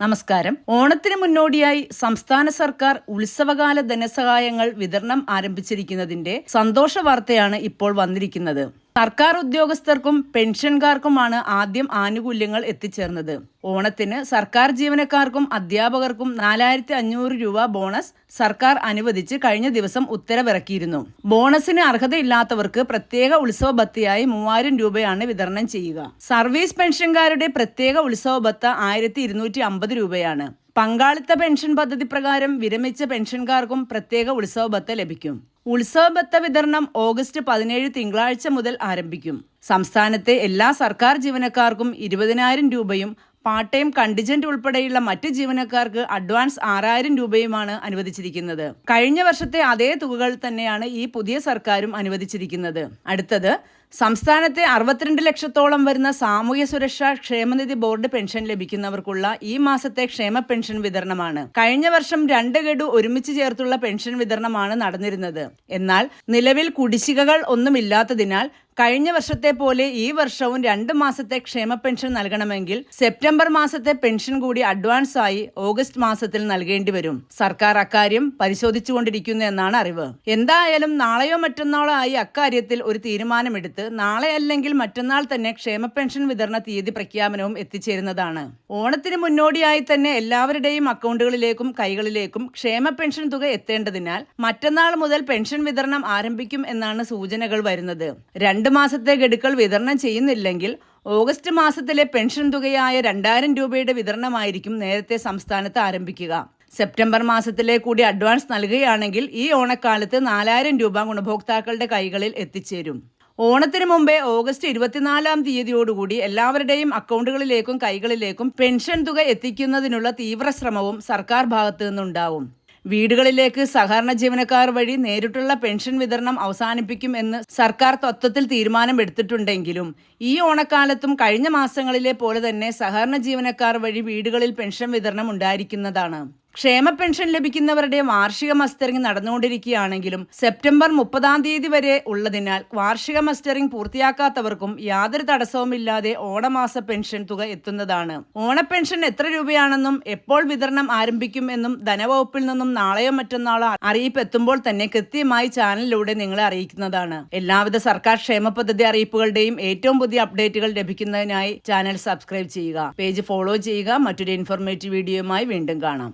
നമസ്കാരം. ഓണത്തിന് മുന്നോടിയായി സംസ്ഥാന സർക്കാർ ഉത്സവകാല ധനസഹായങ്ങൾ വിതരണം ആരംഭിച്ചിരിക്കുന്നതിന്റെ സന്തോഷ വാർത്തയാണ് ഇപ്പോൾ വന്നിരിക്കുന്നത്. സർക്കാർ ഉദ്യോഗസ്ഥർക്കും പെൻഷൻകാർക്കുമാണ് ആദ്യം ആനുകൂല്യങ്ങൾ എത്തിച്ചേർന്നത്. ഓണത്തിന് സർക്കാർ ജീവനക്കാർക്കും അധ്യാപകർക്കും 4500 രൂപ ബോണസ് സർക്കാർ അനുവദിച്ച് കഴിഞ്ഞ ദിവസം ഉത്തരവിറക്കിയിരുന്നു. ബോണസിന് അർഹതയില്ലാത്തവർക്ക് പ്രത്യേക ഉത്സവ ഭത്തയായി 3000 രൂപയാണ് വിതരണം ചെയ്യുക. സർവീസ് പെൻഷൻകാരുടെ പ്രത്യേക ഉത്സവ ഭത്ത 1250 രൂപയാണ്. പങ്കാളിത്ത പെൻഷൻ പദ്ധതി പ്രകാരം വിരമിച്ച പെൻഷൻകാർക്കും പ്രത്യേക ഉത്സവ ഭത്ത ലഭിക്കും. ഉത്സവ ഭത്ത വിതരണം ഓഗസ്റ്റ് 17 തിങ്കളാഴ്ച മുതൽ ആരംഭിക്കും. സംസ്ഥാനത്തെ എല്ലാ സർക്കാർ ജീവനക്കാർക്കും 20,000 രൂപയും പാർട്ട് ടൈം കണ്ടിജന്റ് ഉൾപ്പെടെയുള്ള മറ്റ് ജീവനക്കാർക്ക് അഡ്വാൻസ് 6000 രൂപയുമാണ് അനുവദിച്ചിരിക്കുന്നത്. കഴിഞ്ഞ വർഷത്തെ അതേ തുകകൾ തന്നെയാണ് ഈ പുതിയ സർക്കാരും അനുവദിച്ചിരിക്കുന്നത്. അടുത്തത്, സംസ്ഥാനത്തെ 62 ലക്ഷത്തോളം വരുന്ന സാമൂഹ്യ സുരക്ഷാ ക്ഷേമനിധി ബോർഡ് പെൻഷൻ ലഭിക്കുന്നവർക്കുള്ള ഈ മാസത്തെ ക്ഷേമ പെൻഷൻ വിതരണമാണ്. കഴിഞ്ഞ വർഷം 2 ഗഡു ഒരുമിച്ച് ചേർത്തുള്ള പെൻഷൻ വിതരണമാണ് നടന്നിരുന്നത്. എന്നാൽ നിലവിൽ കുടിശ്ശികകൾ ഒന്നുമില്ലാത്തതിനാൽ കഴിഞ്ഞ വർഷത്തെ പോലെ ഈ വർഷവും 2 മാസത്തെ ക്ഷേമ പെൻഷൻ നൽകണമെങ്കിൽ സെപ്റ്റംബർ മാസത്തെ പെൻഷൻ കൂടി അഡ്വാൻസ് ആയി ഓഗസ്റ്റ് മാസത്തിൽ നൽകേണ്ടി വരും. സർക്കാർ അക്കാര്യം പരിശോധിച്ചുകൊണ്ടിരിക്കുന്നു എന്നാണ് അറിവ്. എന്തായാലും നാളെയോ മറ്റന്നാളോ ആയി അക്കാര്യത്തിൽ ഒരു തീരുമാനമെടുത്ത് നാളെ അല്ലെങ്കിൽ മറ്റന്നാൾ തന്നെ ക്ഷേമ പെൻഷൻ വിതരണ തീയതി പ്രഖ്യാപനവും എത്തിച്ചേരുന്നതാണ്. ഓണത്തിന് മുന്നോടിയായി തന്നെ എല്ലാവരുടെയും അക്കൗണ്ടുകളിലേക്കും കൈകളിലേക്കും ക്ഷേമ പെൻഷൻ തുക എത്തേണ്ടതിനാൽ മറ്റന്നാൾ മുതൽ പെൻഷൻ വിതരണം ആരംഭിക്കും എന്നാണ് സൂചനകൾ വരുന്നത്. 2 മാസത്തെ ഗഡുക്കൾ വിതരണം ചെയ്യുന്നില്ലെങ്കിൽ ഓഗസ്റ്റ് മാസത്തിലെ പെൻഷൻ തുകയായ 2000 രൂപയുടെ വിതരണമായിരിക്കും നേരത്തെ സംസ്ഥാനത്ത് ആരംഭിക്കുക. സെപ്റ്റംബർ മാസത്തിലെ കൂടി അഡ്വാൻസ് നൽകുകയാണെങ്കിൽ ഈ ഓണക്കാലത്ത് 4000 രൂപ ഗുണഭോക്താക്കളുടെ കൈകളിൽ എത്തിച്ചേരും. ഓണത്തിന് മുമ്പേ ഓഗസ്റ്റ് 24 തീയതിയോടുകൂടി എല്ലാവരുടെയും അക്കൗണ്ടുകളിലേക്കും കൈകളിലേക്കും പെൻഷൻ തുക എത്തിക്കുന്നതിനുള്ള തീവ്ര ശ്രമവും സർക്കാർ ഭാഗത്തു നിന്നുണ്ടാവും. വീടുകളിലേക്ക് സഹകരണ ജീവനക്കാർ വഴി നേരിട്ടുള്ള പെൻഷൻ വിതരണം അവസാനിപ്പിക്കും എന്ന് സർക്കാർ തത്വത്തിൽ തീരുമാനമെടുത്തിട്ടുണ്ടെങ്കിലും ഈ ഓണക്കാലത്തും കഴിഞ്ഞ മാസങ്ങളിലെ പോലെ തന്നെ സഹകരണ ജീവനക്കാർ വഴി വീടുകളിൽ പെൻഷൻ വിതരണം ഉണ്ടായിരിക്കുന്നതാണ്. ക്ഷേമ പെൻഷൻ ലഭിക്കുന്നവരുടെ വാർഷിക മസ്റ്ററിംഗ് നടന്നുകൊണ്ടിരിക്കുകയാണെങ്കിലും സെപ്റ്റംബർ 30 തീയതി വരെ ഉള്ളതിനാൽ വാർഷിക മസ്റ്ററിംഗ് പൂർത്തിയാക്കാത്തവർക്കും യാതൊരു തടസ്സവുമില്ലാതെ ഓണമാസ പെൻഷൻ തുക എത്തുന്നതാണ്. ഓണപ്പെൻഷൻ എത്ര രൂപയാണെന്നും എപ്പോൾ വിതരണം ആരംഭിക്കും എന്നും ധനവകുപ്പിൽ നിന്നും നാളെയോ മറ്റന്നാളോ അറിയിപ്പ് എത്തുമ്പോൾ തന്നെ കൃത്യമായി ചാനലിലൂടെ നിങ്ങളെ അറിയിക്കുന്നതാണ്. എല്ലാവിധ സർക്കാർ ക്ഷേമ പദ്ധതി അറിയിപ്പുകളുടെയും ഏറ്റവും പുതിയ അപ്ഡേറ്റുകൾ ലഭിക്കുന്നതിനായി ചാനൽ സബ്സ്ക്രൈബ് ചെയ്യുക, പേജ് ഫോളോ ചെയ്യുക. മറ്റൊരു ഇൻഫോർമേറ്റീവ് വീഡിയോയുമായി വീണ്ടും കാണാം.